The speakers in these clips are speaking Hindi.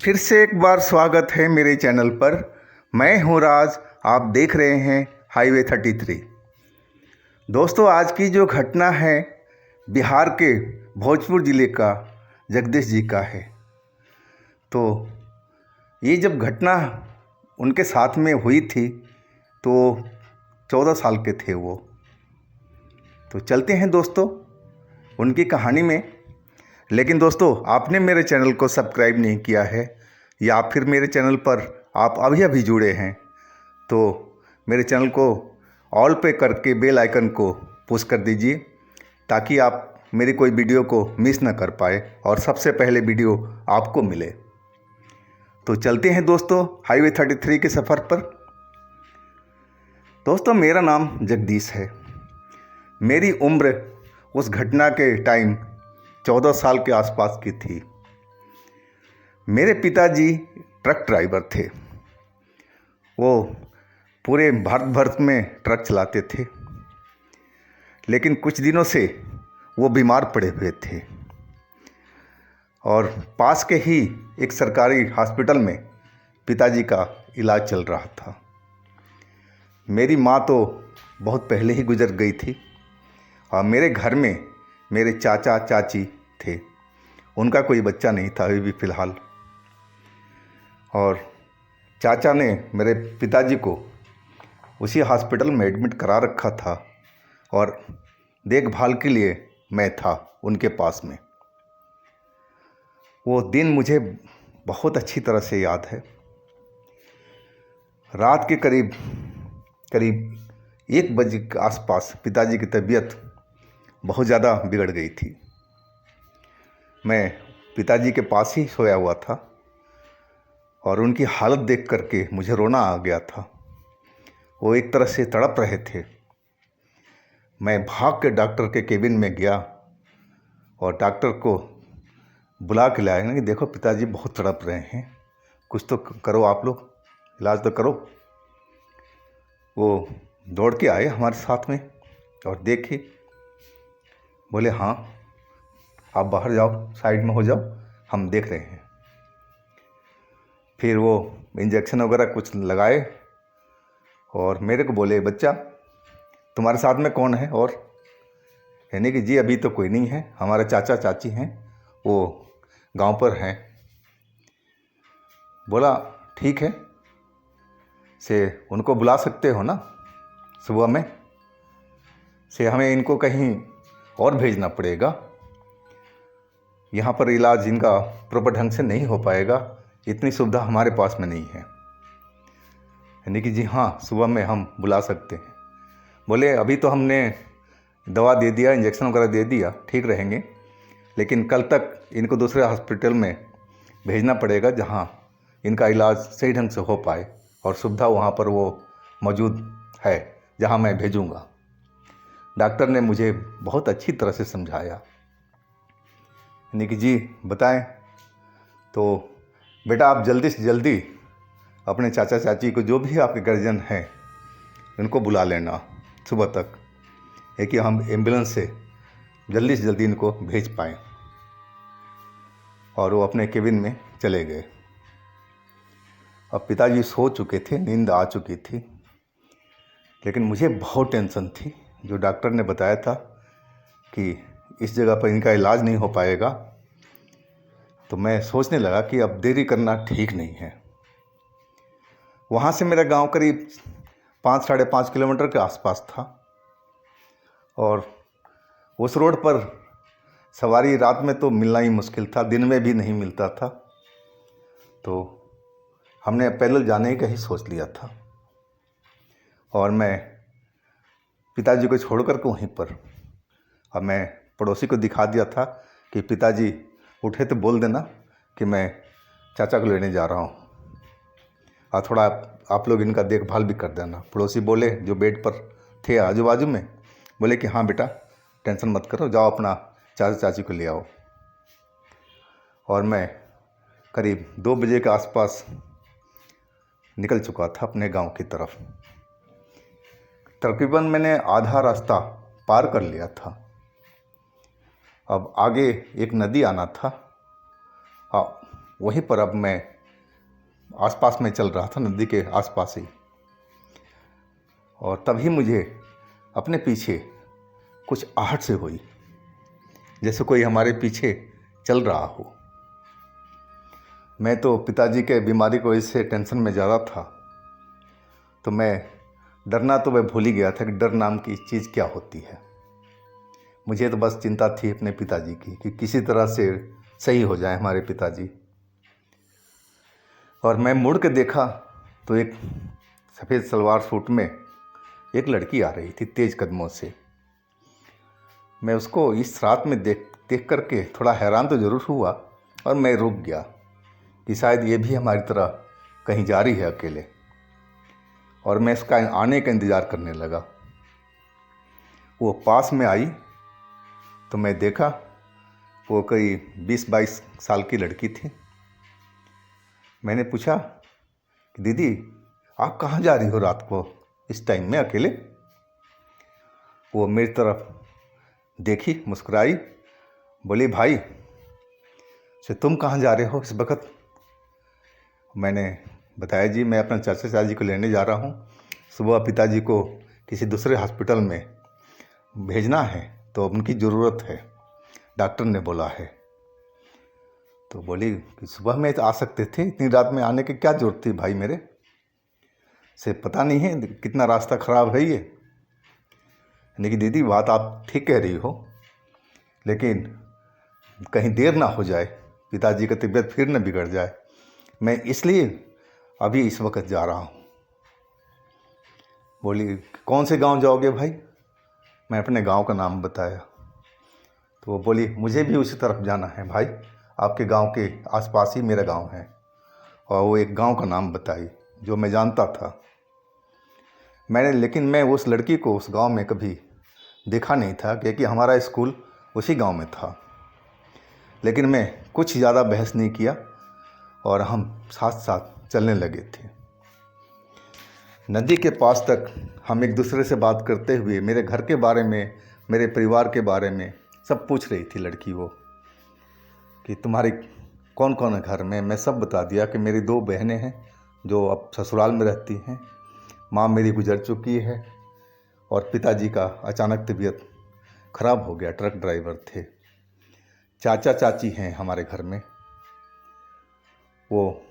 फिर से एक बार स्वागत है मेरे चैनल पर। मैं हूं राज, आप देख रहे हैं हाईवे 33। दोस्तों, आज की जो घटना है बिहार के भोजपुर ज़िले का जगदीश जी का है। तो ये जब घटना उनके साथ में हुई थी तो 14 साल के थे वो। तो चलते हैं दोस्तों उनकी कहानी में। लेकिन दोस्तों, आपने मेरे चैनल को सब्सक्राइब नहीं किया है या फिर मेरे चैनल पर आप अभी जुड़े हैं तो मेरे चैनल को ऑल पे करके बेल आइकन को पुश कर दीजिए ताकि आप मेरी कोई वीडियो को मिस ना कर पाए और सबसे पहले वीडियो आपको मिले। तो चलते हैं दोस्तों हाईवे 33 के सफ़र पर। दोस्तों, मेरा नाम जगदीश है। मेरी उम्र उस घटना के टाइम 14 साल के आसपास की थी। मेरे पिताजी ट्रक ड्राइवर थे। वो पूरे भारत में ट्रक चलाते थे, लेकिन कुछ दिनों से वो बीमार पड़े हुए थे और पास के ही एक सरकारी हॉस्पिटल में पिताजी का इलाज चल रहा था। मेरी माँ तो बहुत पहले ही गुजर गई थी और मेरे घर में मेरे चाचा चाची थे। उनका कोई बच्चा नहीं था अभी भी फ़िलहाल। और चाचा ने मेरे पिताजी को उसी हॉस्पिटल में एडमिट करा रखा था और देखभाल के लिए मैं था उनके पास में। वो दिन मुझे बहुत अच्छी तरह से याद है। रात के करीब 1 बजे के आसपास पिताजी की तबीयत बहुत ज़्यादा बिगड़ गई थी। मैं पिताजी के पास ही सोया हुआ था और उनकी हालत देख करके मुझे रोना आ गया था। वो एक तरह से तड़प रहे थे। मैं भाग के डॉक्टर के केबिन में गया और डॉक्टर को बुला के लाया कि देखो पिताजी बहुत तड़प रहे हैं, कुछ तो करो, आप लोग इलाज तो करो। वो दौड़ के आए हमारे साथ में और देखे, बोले हाँ आप बाहर जाओ, साइड में हो जाओ, हम देख रहे हैं। फिर वो इंजेक्शन वगैरह कुछ लगाए और मेरे को बोले, बच्चा तुम्हारे साथ में कौन है? और यानी कि जी अभी तो कोई नहीं है, हमारे चाचा चाची हैं, वो गांव पर हैं। बोला ठीक है, से उनको बुला सकते हो ना सुबह में, से हमें इनको कहीं और भेजना पड़ेगा, यहाँ पर इलाज इनका प्रॉपर ढंग से नहीं हो पाएगा, इतनी सुविधा हमारे पास में नहीं है। यानी कि जी हाँ, सुबह में हम बुला सकते हैं। बोले अभी तो हमने दवा दे दिया, इंजेक्शन वगैरह दे दिया, ठीक रहेंगे, लेकिन कल तक इनको दूसरे हॉस्पिटल में भेजना पड़ेगा जहाँ इनका इलाज सही ढंग से हो पाए और सुविधा वहाँ पर वो मौजूद है जहाँ मैं भेजूँगा। डॉक्टर ने मुझे बहुत अच्छी तरह से समझाया। यानी कि जी बताएं, तो बेटा आप जल्दी से जल्दी अपने चाचा चाची को, जो भी आपके गार्जियन हैं, इनको बुला लेना सुबह तक, है कि हम एम्बुलेंस से जल्दी इनको भेज पाएँ। और वो अपने केबिन में चले गए। अब पिताजी सो चुके थे, नींद आ चुकी थी, लेकिन मुझे बहुत टेंशन थी। जो डॉक्टर ने बताया था कि इस जगह पर इनका इलाज नहीं हो पाएगा, तो मैं सोचने लगा कि अब देरी करना ठीक नहीं है। वहाँ से मेरा गांव करीब 5-5.5 किलोमीटर के आसपास था और उस रोड पर सवारी रात में तो मिलना ही मुश्किल था, दिन में भी नहीं मिलता था। तो हमने पैदल जाने का ही सोच लिया था और मैं पिताजी को छोड़ कर के वहीं पर, अब मैं पड़ोसी को दिखा दिया था कि पिताजी उठे तो बोल देना कि मैं चाचा को लेने जा रहा हूँ और थोड़ा आप लोग इनका देखभाल भी कर देना। पड़ोसी बोले, जो बेड पर थे आजू बाजू में, बोले कि हाँ बेटा टेंशन मत करो, जाओ अपना चाचा चाची को ले आओ। और मैं करीब 2 बजे के आसपास निकल चुका था अपने गांव की तरफ। तकरीबन मैंने आधा रास्ता पार कर लिया था। अब आगे एक नदी आना था वहीं पर अब मैं आसपास में चल रहा था, नदी के आसपास ही, और तभी मुझे अपने पीछे कुछ आहट से हुई, जैसे कोई हमारे पीछे चल रहा हो। मैं तो पिताजी के बीमारी की वजह से टेंशन में ज़्यादा था, तो मैं डरना तो मैं भूल ही गया था कि डर नाम की चीज़ क्या होती है। मुझे तो बस चिंता थी अपने पिताजी की कि किसी तरह से सही हो जाए हमारे पिताजी। और मैं मुड़ के देखा तो एक सफ़ेद सलवार सूट में एक लड़की आ रही थी तेज़ कदमों से। मैं उसको इस रात में देख करके थोड़ा हैरान तो ज़रूर हुआ, और मैं रुक गया कि शायद ये भी हमारी तरह कहीं जा रही है अकेले, और मैं इसका आने का इंतज़ार करने लगा। वो पास में आई तो मैं देखा वो कोई 20-22 साल की लड़की थी। मैंने पूछा कि दीदी आप कहाँ जा रही हो रात को इस टाइम में अकेले? वो मेरी तरफ देखी, मुस्कुराई, बोली भाई से तुम कहाँ जा रहे हो इस वक्त? मैंने बताया जी मैं अपना चाचा जी को लेने जा रहा हूँ, सुबह पिताजी को किसी दूसरे हॉस्पिटल में भेजना है तो उनकी ज़रूरत है, डॉक्टर ने बोला है। तो बोली कि सुबह में तो आ सकते थे, इतनी रात में आने की क्या ज़रूरत थी भाई मेरे से, पता नहीं है कितना रास्ता ख़राब है ये। यानी कि दीदी बात आप ठीक कह रही हो, लेकिन कहीं देर ना हो जाए, पिताजी का तबीयत फिर न बिगड़ जाए, मैं इसलिए अभी इस वक्त जा रहा हूँ। बोली कौन से गांव जाओगे भाई? मैं अपने गांव का नाम बताया। तो वो बोली मुझे भी उसी तरफ जाना है भाई, आपके गांव के आसपास ही मेरा गांव है। और वो एक गांव का नाम बताई जो मैं जानता था। लेकिन मैं उस लड़की को उस गांव में कभी देखा नहीं था, क्योंकि हमारा स्कूल उसी गांव में था। लेकिन मैं कुछ ज़्यादा बहस नहीं किया और हम साथ साथ चलने लगे थे। नदी के पास तक हम एक दूसरे से बात करते हुए मेरे घर के बारे में, मेरे परिवार के बारे में सब पूछ रही थी लड़की वो, कि तुम्हारे कौन कौन है घर में। मैं सब बता दिया कि मेरी 2 बहनें हैं जो अब ससुराल में रहती हैं, माँ मेरी गुजर चुकी है, और पिताजी का अचानक तबीयत ख़राब हो गया, ट्रक ड्राइवर थे। चाचा चाची हैं हमारे घर में। वो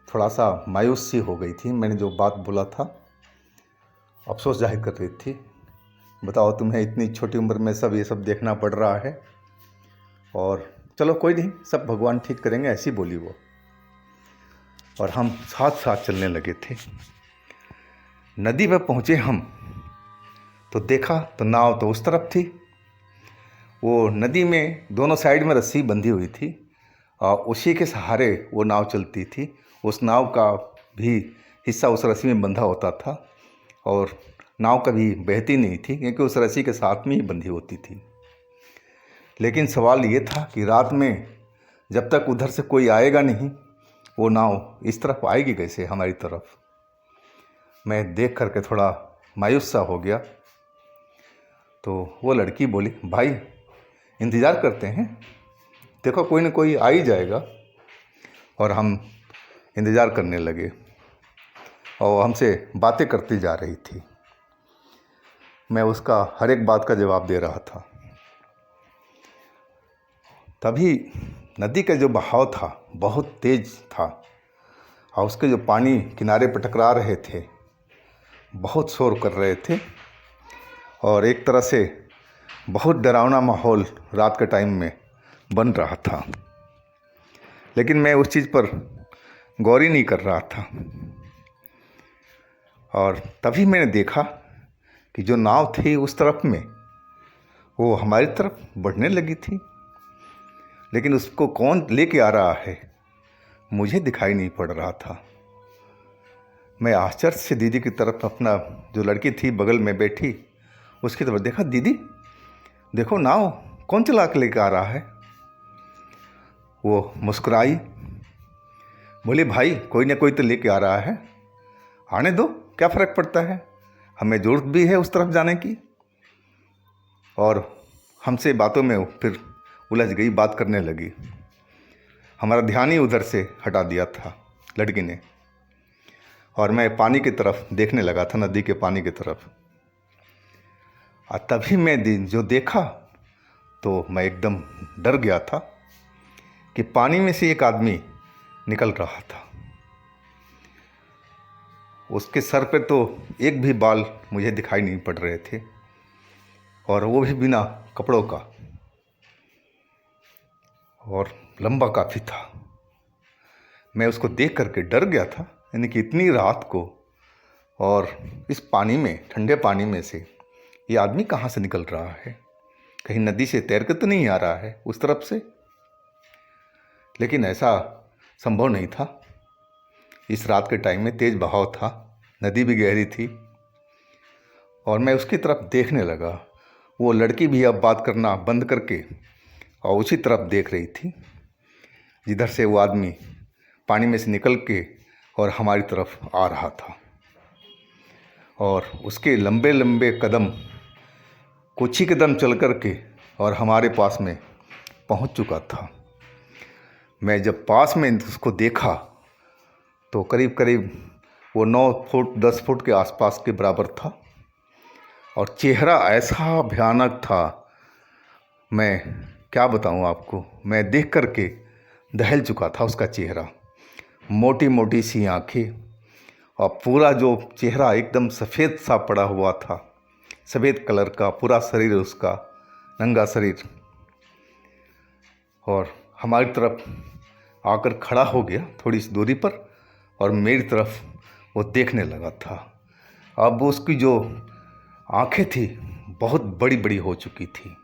थोड़ा सा मायूस सी हो गई थी, मैंने जो बात बोला था अफसोस जाहिर कर रही थी। बताओ तुम्हें इतनी छोटी उम्र में सब ये सब देखना पड़ रहा है, और चलो कोई नहीं, सब भगवान ठीक करेंगे, ऐसी बोली वो। और हम साथ साथ चलने लगे थे। नदी पर पहुँचे हम तो देखा तो नाव तो उस तरफ थी। वो नदी में दोनों साइड में रस्सी बंधी हुई थी और उसी के सहारे वो नाव चलती थी। उस नाव का भी हिस्सा उस रस्सी में बंधा होता था, और नाव कभी बहती नहीं थी क्योंकि उस रस्सी के साथ में ही बंधी होती थी। लेकिन सवाल ये था कि रात में जब तक उधर से कोई आएगा नहीं, वो नाव इस तरफ आएगी कैसे हमारी तरफ? मैं देख करके थोड़ा मायूस सा हो गया। तो वो लड़की बोली भाई इंतज़ार करते हैं, देखो कोई ना कोई आ ही जाएगा। और हम इंतज़ार करने लगे और हमसे बातें करती जा रही थी। मैं उसका हर एक बात का जवाब दे रहा था। तभी नदी का जो बहाव था बहुत तेज़ था, और उसके जो पानी किनारे पर टकरा रहे थे बहुत शोर कर रहे थे, और एक तरह से बहुत डरावना माहौल रात के टाइम में बन रहा था। लेकिन मैं उस चीज़ पर गौर ही नहीं कर रहा था। और तभी मैंने देखा कि जो नाव थी उस तरफ में वो हमारी तरफ बढ़ने लगी थी, लेकिन उसको कौन लेके आ रहा है मुझे दिखाई नहीं पड़ रहा था। मैं आश्चर्य से दीदी की तरफ, अपना जो लड़की थी बगल में बैठी उसकी तरफ देखा, दीदी देखो नाव कौन चला के लेके आ रहा है? वो मुस्कुराई, बोली भाई कोई ना कोई तो लेके आ रहा है, आने दो, क्या फ़र्क पड़ता है, हमें ज़रूरत भी है उस तरफ जाने की। और हमसे बातों में फिर उलझ गई, बात करने लगी। हमारा ध्यान ही उधर से हटा दिया था लड़की ने, और मैं पानी की तरफ देखने लगा था, नदी के पानी की तरफ। और तभी मैं जो देखा तो मैं एकदम डर गया था कि पानी में से एक आदमी निकल रहा था। उसके सर पे तो एक भी बाल मुझे दिखाई नहीं पड़ रहे थे, और वो भी बिना कपड़ों का, और लंबा काफ़ी था। मैं उसको देख करके डर गया था, यानी कि इतनी रात को और इस पानी में, ठंडे पानी में से ये आदमी कहाँ से निकल रहा है? कहीं नदी से तैर के तो नहीं आ रहा है उस तरफ से? लेकिन ऐसा संभव नहीं था। इस रात के टाइम में तेज़ बहाव था, नदी भी गहरी थी, और मैं उसकी तरफ देखने लगा। वो लड़की भी अब बात करना बंद करके और उसी तरफ देख रही थी जिधर से वो आदमी पानी में से निकल के और हमारी तरफ आ रहा था। और उसके लंबे लंबे कदम कुछ ही कदम चल कर के और हमारे पास में पहुंच चुका था। मैं जब पास में उसको देखा तो करीब करीब वो 9 फुट 10 फुट के आसपास के बराबर था, और चेहरा ऐसा भयानक था, मैं क्या बताऊं आपको। मैं देख कर के दहल चुका था उसका चेहरा। मोटी मोटी सी आँखें, और पूरा जो चेहरा एकदम सफ़ेद सा पड़ा हुआ था, सफ़ेद कलर का पूरा शरीर उसका, नंगा शरीर, और हमारी तरफ आकर खड़ा हो गया थोड़ी सी दूरी पर, और मेरी तरफ वो देखने लगा था। अब उसकी जो आंखें थी बहुत बड़ी बड़ी हो चुकी थी,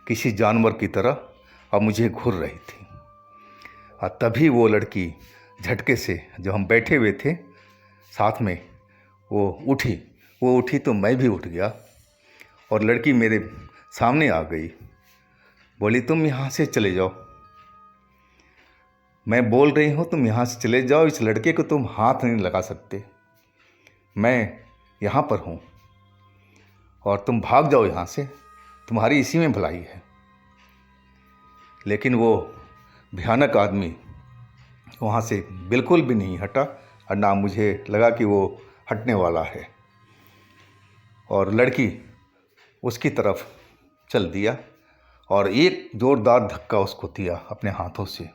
किसी जानवर की तरह अब मुझे घूर रही थी। और तभी वो लड़की झटके से, जो हम बैठे हुए थे साथ में, वो उठी तो मैं भी उठ गया, और लड़की मेरे सामने आ गई। बोली, तुम यहाँ से चले जाओ। मैं बोल रही हूँ तुम यहाँ से चले जाओ, इस लड़के को तुम हाथ नहीं लगा सकते, मैं यहाँ पर हूँ, और तुम भाग जाओ यहाँ से, तुम्हारी इसी में भलाई है। लेकिन वो भयानक आदमी वहाँ से बिल्कुल भी नहीं हटा, और ना मुझे लगा कि वो हटने वाला है, और लड़की उसकी तरफ चल दिया और एक ज़ोरदार धक्का उसको दिया अपने हाथों से।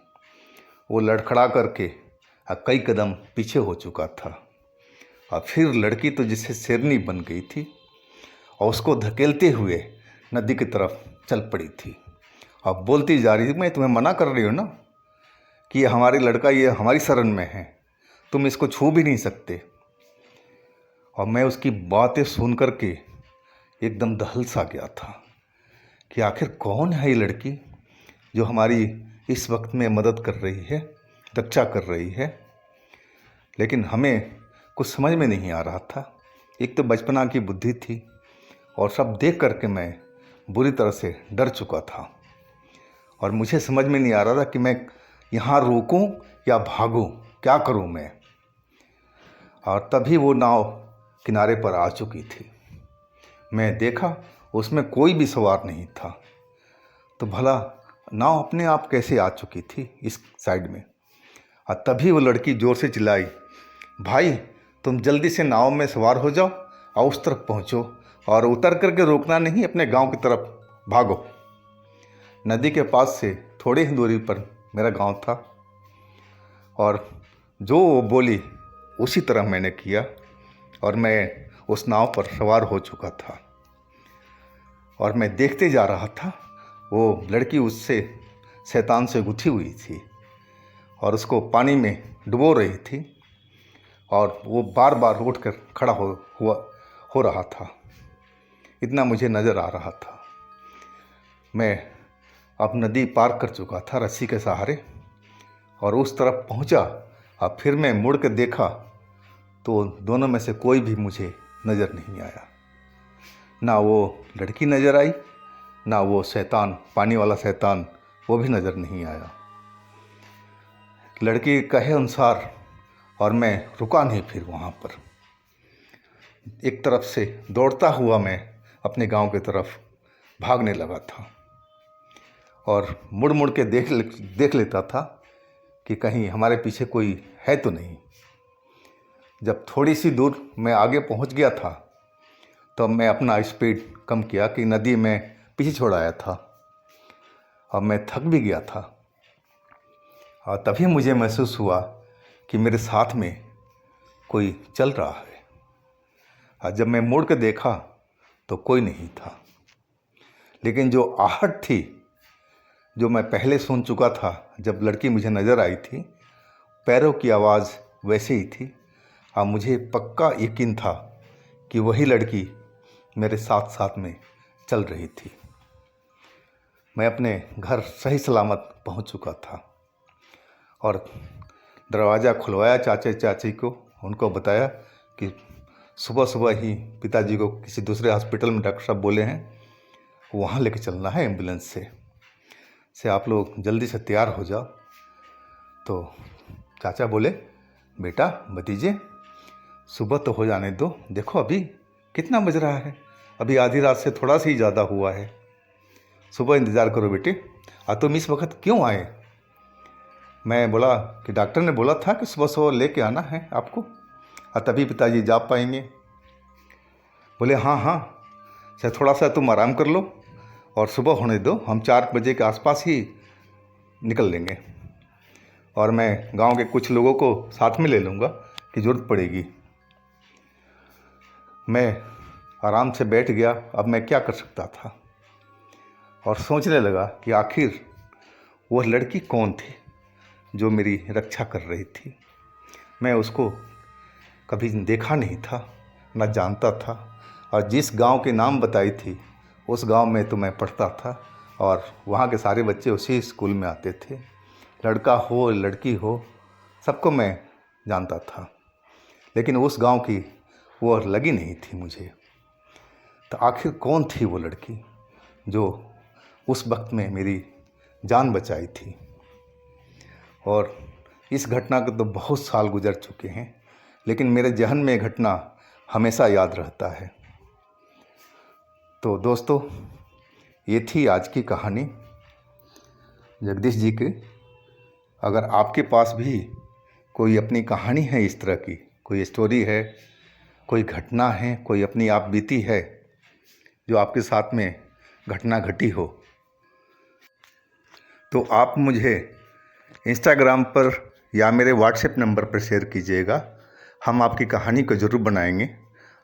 वो लड़खड़ा करके कई कदम पीछे हो चुका था, और फिर लड़की तो जैसे शेरनी बन गई थी, और उसको धकेलते हुए नदी की तरफ चल पड़ी थी। अब बोलती जा रही थी, मैं तुम्हें मना कर रही हूँ ना कि ये हमारी लड़का, ये हमारी शरण में है, तुम इसको छू भी नहीं सकते। और मैं उसकी बातें सुन कर के एकदम दहल सा गया था कि आखिर कौन है ये लड़की जो हमारी इस वक्त में मदद कर रही है, रक्षा कर रही है। लेकिन हमें कुछ समझ में नहीं आ रहा था। एक तो बचपना की बुद्धि थी, और सब देख करके मैं बुरी तरह से डर चुका था, और मुझे समझ में नहीं आ रहा था कि मैं यहाँ रुकूं या भागूं, क्या करूं मैं। और तभी वो नाव किनारे पर आ चुकी थी। मैं देखा उसमें कोई भी सवार नहीं था, तो भला नाव अपने आप कैसे आ चुकी थी इस साइड में। और तभी वो लड़की ज़ोर से चिल्लाई, भाई तुम जल्दी से नाव में सवार हो जाओ और उस तरफ पहुँचो, और उतर करके रोकना नहीं, अपने गांव की तरफ भागो। नदी के पास से थोड़ी ही दूरी पर मेरा गांव था, और जो वो बोली उसी तरह मैंने किया, और मैं उस नाव पर सवार हो चुका था, और मैं देखते जा रहा था। वो लड़की उससे, शैतान से गुथी हुई थी, और उसको पानी में डुबो रही थी, और वो बार बार उठकर खड़ा हो रहा था। इतना मुझे नज़र आ रहा था। मैं अब नदी पार कर चुका था रस्सी के सहारे, और उस तरफ पहुंचा। अब फिर मैं मुड़ कर देखा तो दोनों में से कोई भी मुझे नज़र नहीं आया। ना वो लड़की नज़र आई, ना वो शैतान, पानी वाला शैतान, वो भी नज़र नहीं आया। लड़की कहे अनुसार, और मैं रुका नहीं फिर वहाँ पर। एक तरफ से दौड़ता हुआ मैं अपने गांव की तरफ भागने लगा था, और मुड़ मुड़ के देख लेता था कि कहीं हमारे पीछे कोई है तो नहीं। जब थोड़ी सी दूर मैं आगे पहुंच गया था तो मैं अपना स्पीड कम किया कि नदी में पीछे छोड़ आया था और मैं थक भी गया था। और तभी मुझे महसूस हुआ कि मेरे साथ में कोई चल रहा है। और जब मैं मुड़ के देखा तो कोई नहीं था, लेकिन जो आहट थी जो मैं पहले सुन चुका था जब लड़की मुझे नज़र आई थी, पैरों की आवाज़ वैसे ही थी। और मुझे पक्का यकीन था कि वही लड़की मेरे साथ साथ में चल रही थी। मैं अपने घर सही सलामत पहुंच चुका था और दरवाज़ा खुलवाया चाचा चाची को। उनको बताया कि सुबह सुबह ही पिताजी को किसी दूसरे हॉस्पिटल में डॉक्टर साहब बोले हैं, वहाँ लेके चलना है एम्बुलेंस से आप लोग जल्दी से तैयार हो जाओ। तो चाचा बोले, बेटा भतीजे सुबह तो हो जाने दो, देखो अभी कितना बज रहा है, अभी आधी रात से थोड़ा सा ही ज़्यादा हुआ है, सुबह इंतज़ार करो बेटे। तुम इस वक्त क्यों आए? मैं बोला कि डॉक्टर ने बोला था कि सुबह सुबह लेके आना है आपको, और तभी पिताजी जा पाएंगे। बोले हाँ हाँ सर, थोड़ा सा तुम आराम कर लो और सुबह होने दो, हम 4 बजे के आसपास ही निकल लेंगे और मैं गांव के कुछ लोगों को साथ में ले लूँगा कि ज़रूरत पड़ेगी। मैं आराम से बैठ गया। अब मैं क्या कर सकता था और सोचने लगा कि आखिर वह लड़की कौन थी जो मेरी रक्षा कर रही थी। मैं उसको कभी देखा नहीं था, न जानता था, और जिस गांव के नाम बताई थी उस गांव में तो मैं पढ़ता था और वहाँ के सारे बच्चे उसी स्कूल में आते थे। लड़का हो लड़की हो सबको मैं जानता था, लेकिन उस गांव की वो लगी नहीं थी मुझे। तो आखिर कौन थी वो लड़की जो उस वक्त में मेरी जान बचाई थी? और इस घटना को तो बहुत साल गुजर चुके हैं, लेकिन मेरे जहन में घटना हमेशा याद रहता है। तो दोस्तों, ये थी आज की कहानी जगदीश जी की। अगर आपके पास भी कोई अपनी कहानी है, इस तरह की कोई स्टोरी है, कोई घटना है, कोई अपनी आप बीती है जो आपके साथ में घटना घटी हो, तो आप मुझे इंस्टाग्राम पर या मेरे व्हाट्सएप नंबर पर शेयर कीजिएगा। हम आपकी कहानी को ज़रूर बनाएंगे।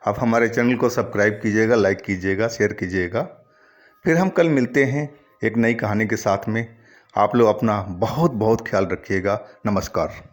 आप हमारे चैनल को सब्सक्राइब कीजिएगा, लाइक कीजिएगा, शेयर कीजिएगा। फिर हम कल मिलते हैं एक नई कहानी के साथ में। आप लोग अपना बहुत बहुत ख्याल रखिएगा। नमस्कार।